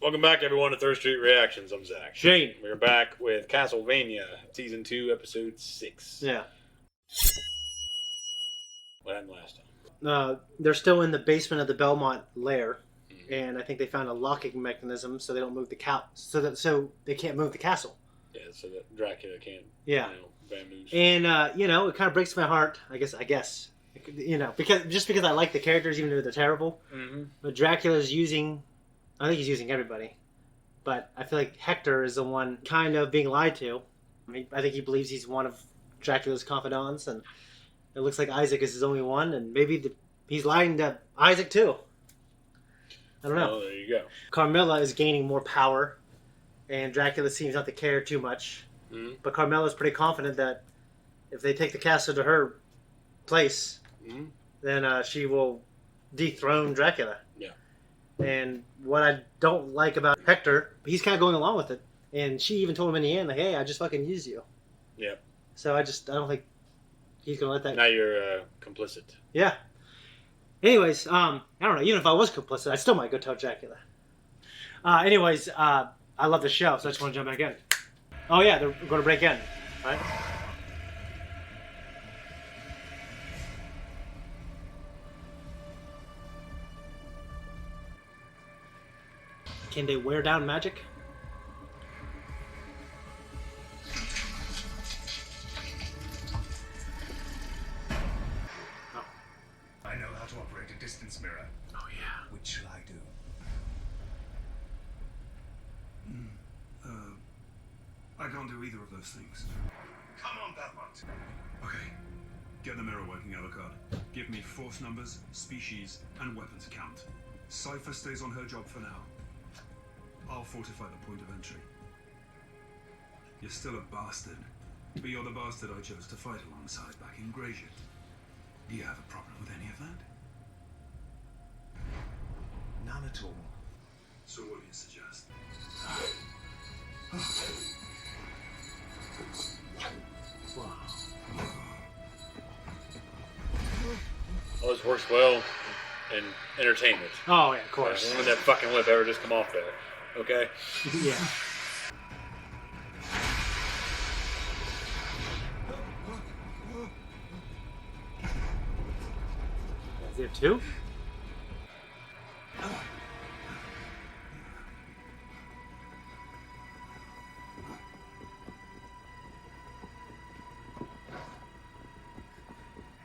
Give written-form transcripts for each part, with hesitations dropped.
Welcome back, everyone, to Third Street Reactions. I'm Zakk. Shane. We're back with Castlevania, Season 2, Episode 6. Yeah. What happened last time? They're still in the basement of the Belmont lair, and I think they found a locking mechanism so they don't move the so they can't move the castle. Yeah, so that Dracula can't. Yeah. Bamboos. And it kind of breaks my heart. I guess. Because I like the characters, even though they're terrible. Mm-hmm. But Dracula's using. I think he's using everybody. But I feel like Hector is the one kind of being lied to. I think he believes he's one of Dracula's confidants, and it looks like Isaac is his only one, and maybe he's lying to Isaac too. I don't know. Oh, there you go. Carmilla is gaining more power, and Dracula seems not to care too much. Mm-hmm. But Carmilla's pretty confident that if they take the castle to her place, then she will dethrone Dracula. Yeah. And what I don't like about Hector, he's kind of going along with it. And she even told him in the end, like, hey, I just fucking used you. Yeah. So I don't think he's going to let that... Now you're complicit. Yeah. Anyways, I don't know. Even if I was complicit, I still might go tell Dracula. I love the show, so I just want to jump back in. Oh, yeah, they're going to break in. Right? Can they wear down magic? Oh. I know how to operate a distance mirror. Oh, yeah. Which shall I do? I can't do either of those things. Come on, Belmont. Okay. Get the mirror working, Alucard. Give me force numbers, species, and weapons count. Cypher stays on her job for now. I'll fortify the point of entry. You're still a bastard, but you're the bastard I chose to fight alongside back in Grayshit. Do you have a problem with any of that? None at all. So what do you suggest? Wow. Well, this works well in entertainment. Oh, yeah, of course. When did that fucking whip ever just come off there? Okay? Yeah. Is there two?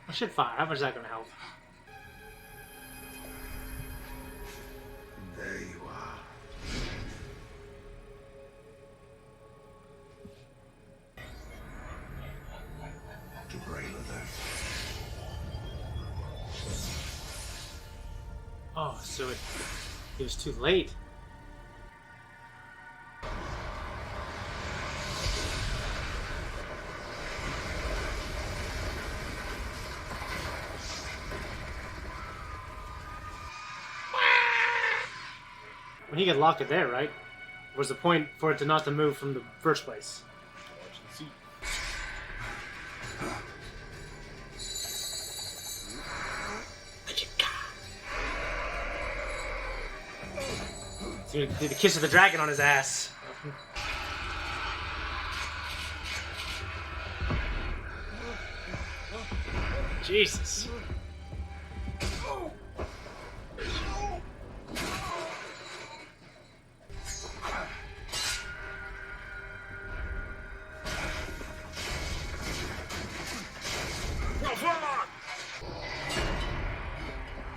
I should fire. How much is that going to help? There you are. Dracula. Oh, so it was too late. When he got locked in there, right? Was the point for it to not to move from the first place? Watch and see. So he did the kiss of the dragon on his ass. Jesus.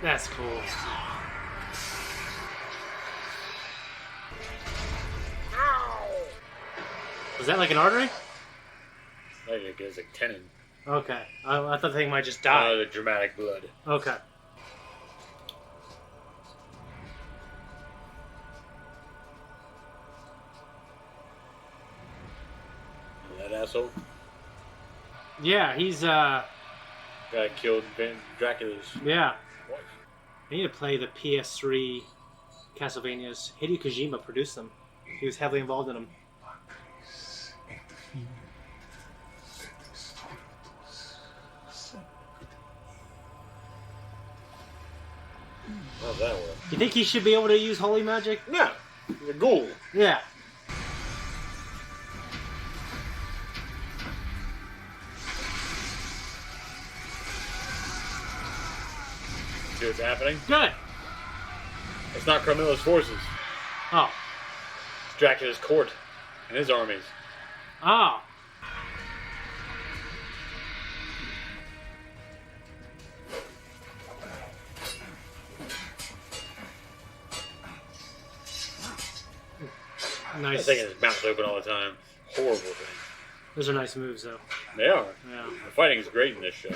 That's cool. Was that like an artery? I think it's like tenon. Okay. I thought the thing might just die. The dramatic blood. Okay. That asshole Yeah, he's guy killed Dracula's yeah. wife. I need to play the PS3 Castlevanias. Hideo Kojima produced them. He was heavily involved in them. How's that work? You think he should be able to use holy magic? No. He's a ghoul. Yeah. See what's happening? Good. It's not Carmilla's forces. Oh. It's Dracula's court and his armies. Oh. I'm Nice. thinking his mouth's open all the time. Horrible thing. Those are nice moves, though. They are. Yeah. The fighting is great in this show.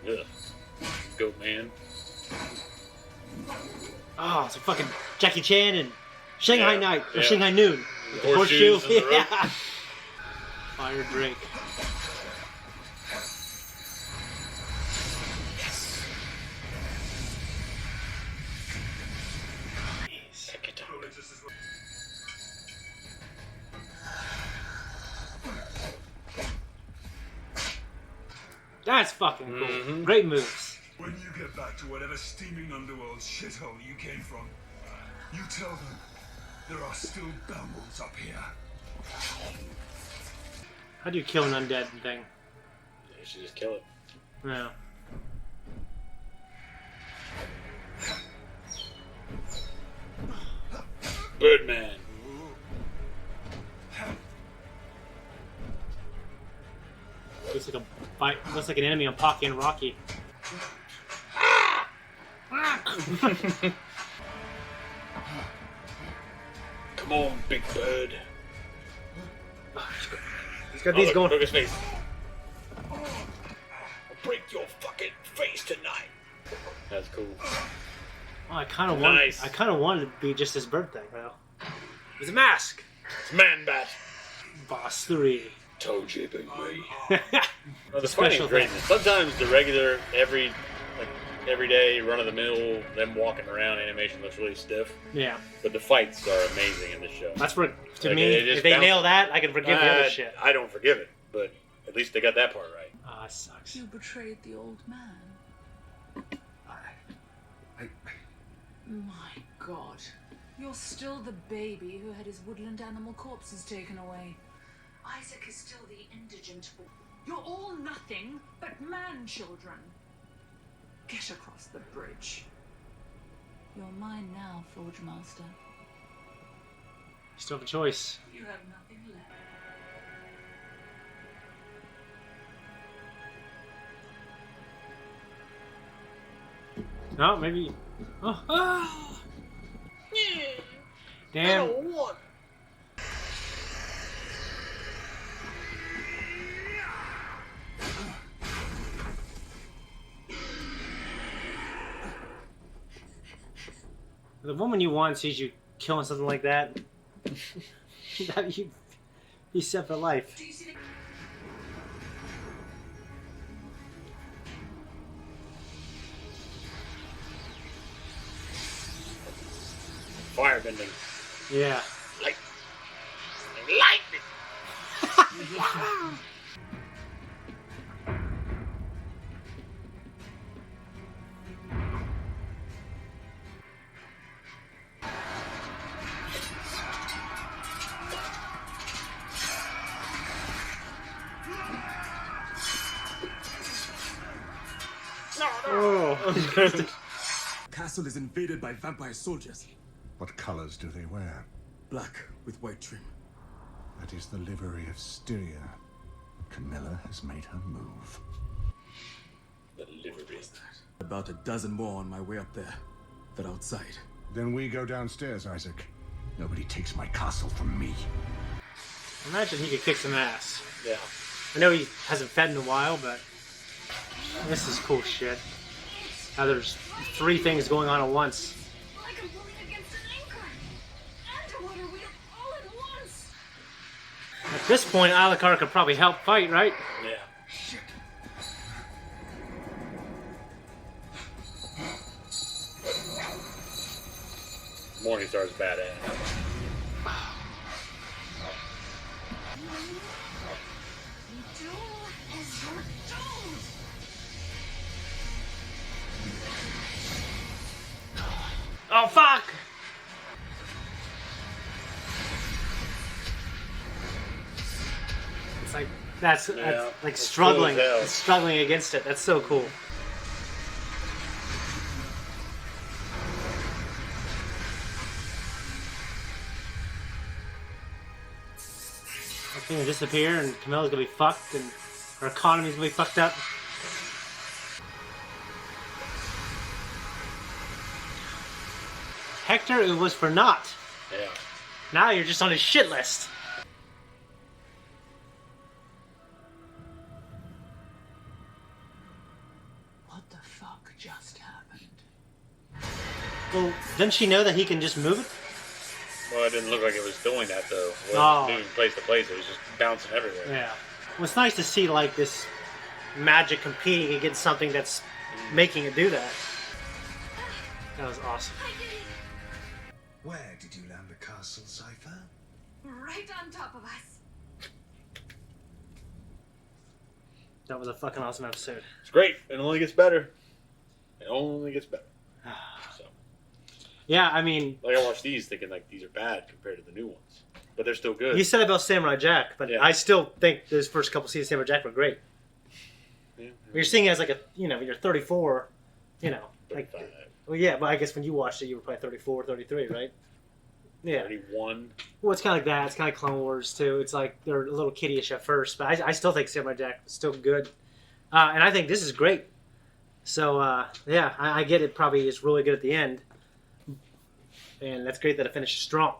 Ugh. Goat man. Oh, it's a fucking Jackie Chan and Shanghai Yeah, Night or yeah. Shanghai Noon. With the Horseshoes horseshoe. in the rope. Yeah. Fire drink. Take it down. That's fucking cool. Mhm. Great moves. When you get back to whatever steaming underworld shithole you came from, you tell them there are still Belmonts up here. How do you kill an undead thing? You should just kill it. Yeah. Birdman. Looks like a fight. Looks like an enemy on Pocky and Rocky. Come on, big bird. He's got these going. Look his face. I'll break your fucking face tonight. That's cool. Oh, I kind of Nice. want. I kind of wanted to be just this bird thing, though. It's a mask. It's Man Bat. Boss 3. Told you, baby. The Well, the special fighting's great. Sometimes the regular, everyday, run-of-the-mill, them walking around animation looks really stiff. Yeah, But the fights are amazing in this show. that's where to Like, me, it just if they bounces. nail that, I can forgive the other shit. I don't forgive it, but at least they got that part right. Ah, that sucks. You betrayed the old man. I My God. You're still the baby who had his woodland animal corpses taken away. Isaac is still the indigent. You're all nothing but man-children. Get across the bridge. You're mine now, Forge Master. You still have a choice. You have nothing left. No, maybe. Oh. Ah. Damn. want. The woman you want sees you killing something like that. You be set for life. Do you see the... Firebending. Yeah. Light. Lightning. Oh. Castle is invaded by vampire soldiers. What colors do they wear? Black with white trim. That is the livery of Styria. Camilla has made her move. The livery. About a dozen more on my way up there. They're outside. Then we go downstairs, Isaac. Nobody takes my castle from me. Imagine he could kick some ass. Yeah. I know he hasn't fed in a while, but this is cool shit. Now there's 3 things going on at once. Like I'm pulling against an anchor. And a water wheel all at once. At this point, Alucard could probably help fight, right? Yeah. Shit. Morningstar's badass. You do as you're told. Oh, fuck! It's like, that's like it's struggling. cool as hell. It's struggling against it. That's so cool. It's gonna disappear and Camilla's gonna be fucked and her economy's gonna be fucked up. Hector, it was for naught. Yeah. Now you're just on his shit list. What the fuck just happened? Well, doesn't she know that he can just move it? Well, it didn't look like it was doing that though. It wasn't Oh. moving place to place. It was just bouncing everywhere. Yeah. Well, it's nice to see like this magic competing against something that's making it do that. That was awesome. Where did you land the castle, Cypher? Right on top of us. That was a fucking awesome episode. It's great. It only gets better. It only gets better. So, Yeah, I mean, like, I watched these thinking like these are bad compared to the new ones, but they're still good. you said about Samurai Jack, but Yeah. I still think those first couple seasons of Samurai Jack were great. Yeah. You're seeing it as like a, you know, you're 34, you know, like, 35, well, yeah, but I guess when you watched it, you were probably 34, 33, right? Yeah. 31. Well, it's kind of like that. It's kind of Clone Wars, too. It's like they're a little kiddie-ish at first, but I still think Samurai Jack is still good. And I think this is great. So, yeah, I get it probably is really good at the end. And that's great that it finished strong.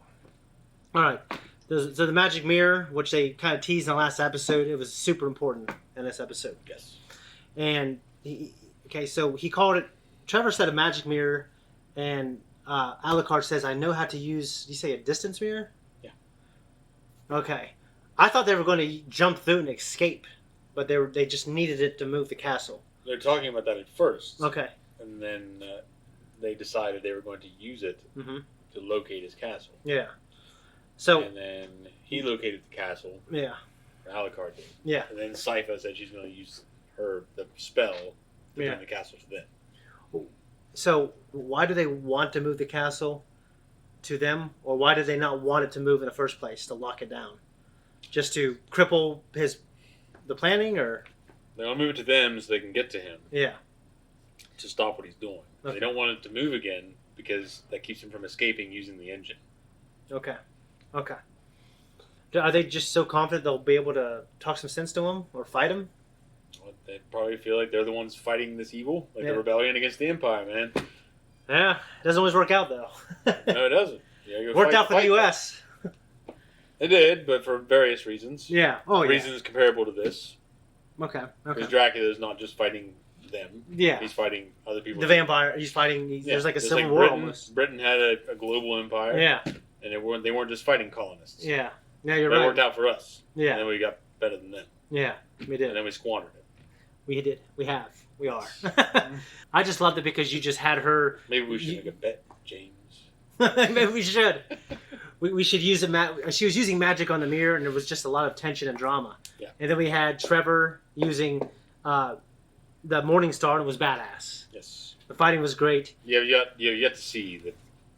All right. So the magic mirror, which they kind of teased in the last episode, it was super important in this episode. Yes. And, so he called it, Trevor said a magic mirror, and Alucard says, I know how to use, did you say a distance mirror? Yeah. Okay. I thought they were going to jump through and escape, but they just needed it to move the castle. They're talking about that at first. Okay. And then they decided they were going to use it Mm-hmm. to locate his castle. Yeah. So, And then he located the castle. yeah. Or Alucard did. Yeah. And then Sypha said she's going to use the spell to Yeah. bring the castle to them. So, why do they want to move the castle to them? Or why did they not want it to move in the first place, to lock it down? Just to cripple the planning, or? They want to move it to them so they can get to him Yeah. to stop what he's doing. Okay. They don't want it to move again because that keeps him from escaping using the engine. Okay. Okay. Are they just so confident they'll be able to talk some sense to him or fight him? Well, they probably feel like they're the ones fighting this evil, like Yeah. the rebellion against the Empire, man. Yeah. It doesn't always work out, though. No, it doesn't. Yeah, you Worked fight- out for the fight U.S. them. It did, but for various reasons. Yeah. Oh, yeah. Reasons comparable to this. Okay. Because Okay. Dracula is not just fighting them. Yeah. He's fighting other people. The vampire. He's fighting. Yeah, There's like a just civil like war Britain, almost. Britain had a global empire. Yeah. And they weren't just fighting colonists. Yeah. Yeah, you're That right. worked out for us. Yeah. And then we got better than them. Yeah. We And did. then we squandered it. We did. We have. We are. I just loved it because you just had her. Maybe we should make a bet, James. Maybe we should. We should use a she was using magic on the mirror, and there was just a lot of tension and drama. Yeah. And then we had Trevor using the Morning Star, and it was badass. Yes. The fighting was great. You have yet to see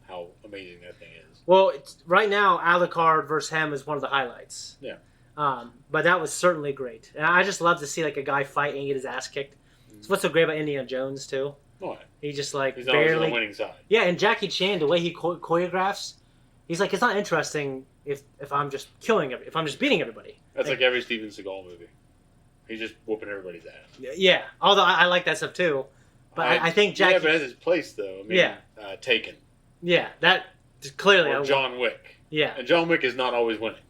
how amazing that thing is. Well, right now, Alucard versus him is one of the highlights. Yeah. But that was certainly great. And I just love to see like a guy fight and get his ass kicked. It's what's so great about Indiana Jones, too. What? He just like He's always on barely. the winning side. Yeah, and Jackie Chan, the way he choreographs, he's like, it's not interesting if I'm just if I'm just beating everybody. That's like every Steven Seagal movie. He's just whooping everybody's ass. Yeah, although I like that stuff too. But I think Jackie... Yeah, but it has his place, though. I mean, Yeah. Taken. Yeah, that clearly... Or John Wick. Yeah. And John Wick is not always winning.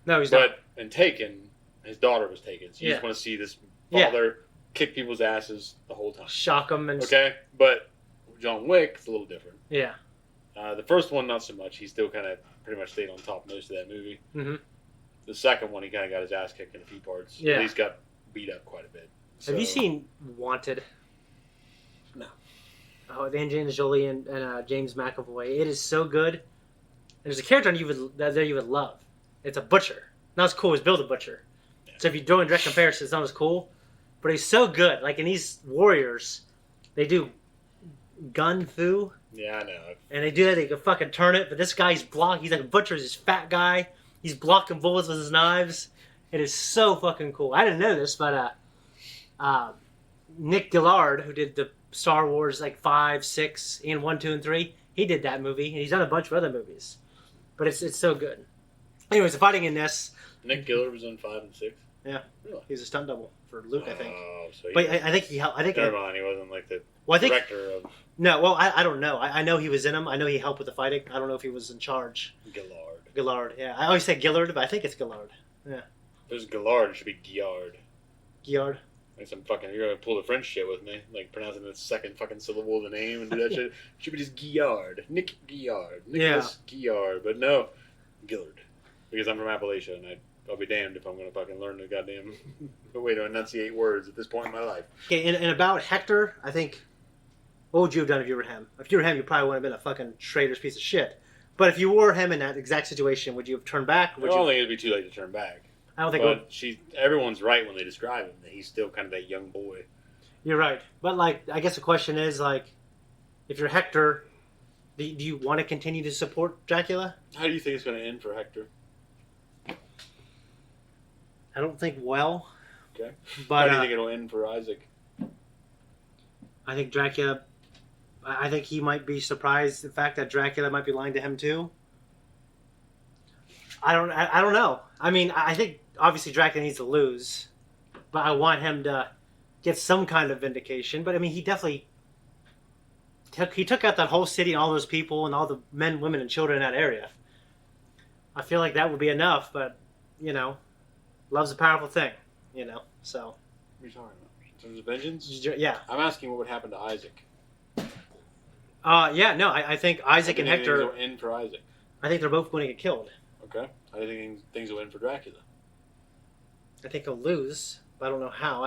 No, he's not. But in Taken, his daughter was taken. So you Yeah. just want to see this Yeah. father kick people's asses the whole time. Shock him and... Okay? But John Wick, it's a little different. Yeah. The first one, not so much. He still kind of pretty much stayed on top most of that movie. Mm-hmm. The second one, he kind of got his ass kicked in a few parts. Yeah. At least got beat up quite a bit. Have you So- seen Wanted? No. Oh, with Angelina Jolie and James McAvoy. It is so good. There's a character you would love. It's a butcher. Not as cool as Bill the Butcher. Yeah. So if you're doing direct comparison, it's not as cool. But he's so good. Like in these Warriors, they do gun fu. Yeah, I know. And they do that, they can fucking turn it, but this guy's block. He's like a butcher, he's this fat guy. He's blocking bullets with his knives. It is so fucking cool. I didn't know this, but Nick Gillard, who did the Star Wars like 5, 6, and 1, 2, and 3, he did that movie, and he's done a bunch of other movies. But it's so good. Anyways, the fighting in this. Nick Gillard was in 5 and 6. Yeah, really. He's a stunt double for Luke, I think. Oh, so but I think he helped. I think never mind. He wasn't like the director of. No, well, I don't know. I know he was in them. I know he helped with the fighting. I don't know if he was in charge. Gillard, yeah. I always say Gillard, but I think it's Gillard. Yeah. If it was Gillard, it should be Guillard. Guillard. Like some fucking, you're gonna pull the French shit with me, like pronouncing the second fucking syllable of the name and do that shit. It should be just Guillard, Nick Guillard, Nicholas Guillard, but no, Gillard, because I'm from Appalachia and I'll be damned if I'm gonna fucking learn the goddamn way to enunciate words at this point in my life. Okay, and about Hector, I think, what would you have done if you were him? If you were him, you probably wouldn't have been a fucking traitor's piece of shit. But if you were him in that exact situation, would you have turned back? I don't think it'd be too late to turn back. I don't think. But everyone's right when they describe him that he's still kind of that young boy. You're right, but like, I guess the question is like, if you're Hector, do you want to continue to support Dracula? How do you think it's going to end for Hector? I don't think well. Okay. But how do you think it'll end for Isaac? I think Dracula. I think he might be surprised the fact that Dracula might be lying to him too. I don't know. I mean, I think obviously Dracula needs to lose, but I want him to get some kind of vindication. But I mean, he definitely took out that whole city and all those people and all the men, women, and children in that area. I feel like that would be enough, but you know, love's a powerful thing, you know. So. What are you talking about? In terms of vengeance? Yeah. I'm asking what would happen to Isaac. Yeah, no, I think Isaac and Hector. Things will end for Isaac. I think they're both going to get killed. Okay. I think things will end for Dracula. I think he'll lose, but I don't know how.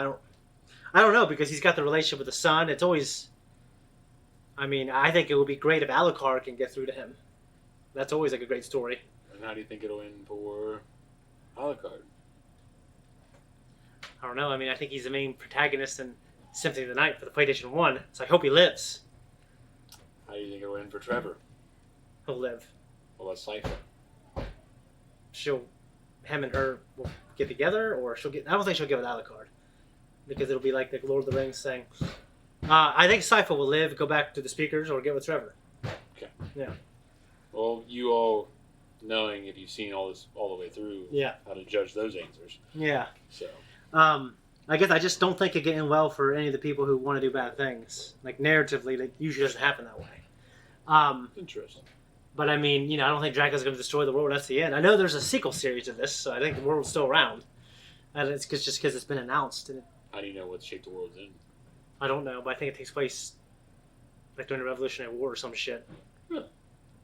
I don't know because he's got the relationship with the son. It's always. I mean, I think it would be great if Alucard can get through to him. That's always like a great story. And how do you think it'll end for Alucard? I don't know. I mean, I think he's the main protagonist in Symphony of the Night for the PlayStation 1, so I hope he lives. How do you think it'll end for Trevor? He'll live. What about Cypher? Him and her will get together, or I don't think she'll get with Alucard. Because it'll be like the Lord of the Rings thing. I think Cypher will live, go back to the speakers, or get with Trevor. Okay. Yeah. Well, you all, knowing if you've seen all this all the way through, how to judge those answers. Yeah. So. I guess I just don't think it getting well for any of the people who want to do bad things. Like narratively, that usually doesn't happen that way. Interesting. But I mean, you know, I don't think Dracula's going to destroy the world. That's the end. I know there's a sequel series to this, so I think the world's still around. And it's just because it's been announced. And how do you know what shape the world's in? I don't know, but I think it takes place like during the Revolutionary War or some shit. Huh.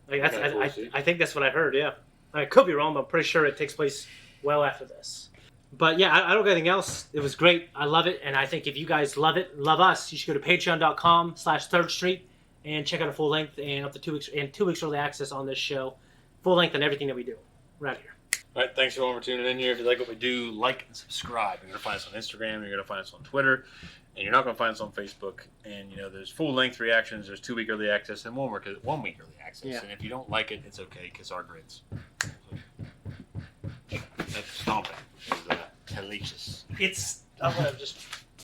Like I think that's what I heard. Yeah, I could be wrong, but I'm pretty sure it takes place well after this. But yeah, I don't got anything else. It was great. I love it. And I think if you guys love it, love us, you should go to patreon.com/Third Street and check out a full length and up to 2 weeks and 2 weeks early access on this show. Full length and everything that we do. Right here. All right, thanks everyone for tuning in here. If you like what we do, like and subscribe. You're going to find us on Instagram. You're going to find us on Twitter. And you're not going to find us on Facebook. And, you know, there's full-length reactions. There's 2 week early access and 1 week early access. Yeah. And if you don't like it, it's okay. Kiss our grits. That's stomping. It's hellacious. I'm going to just...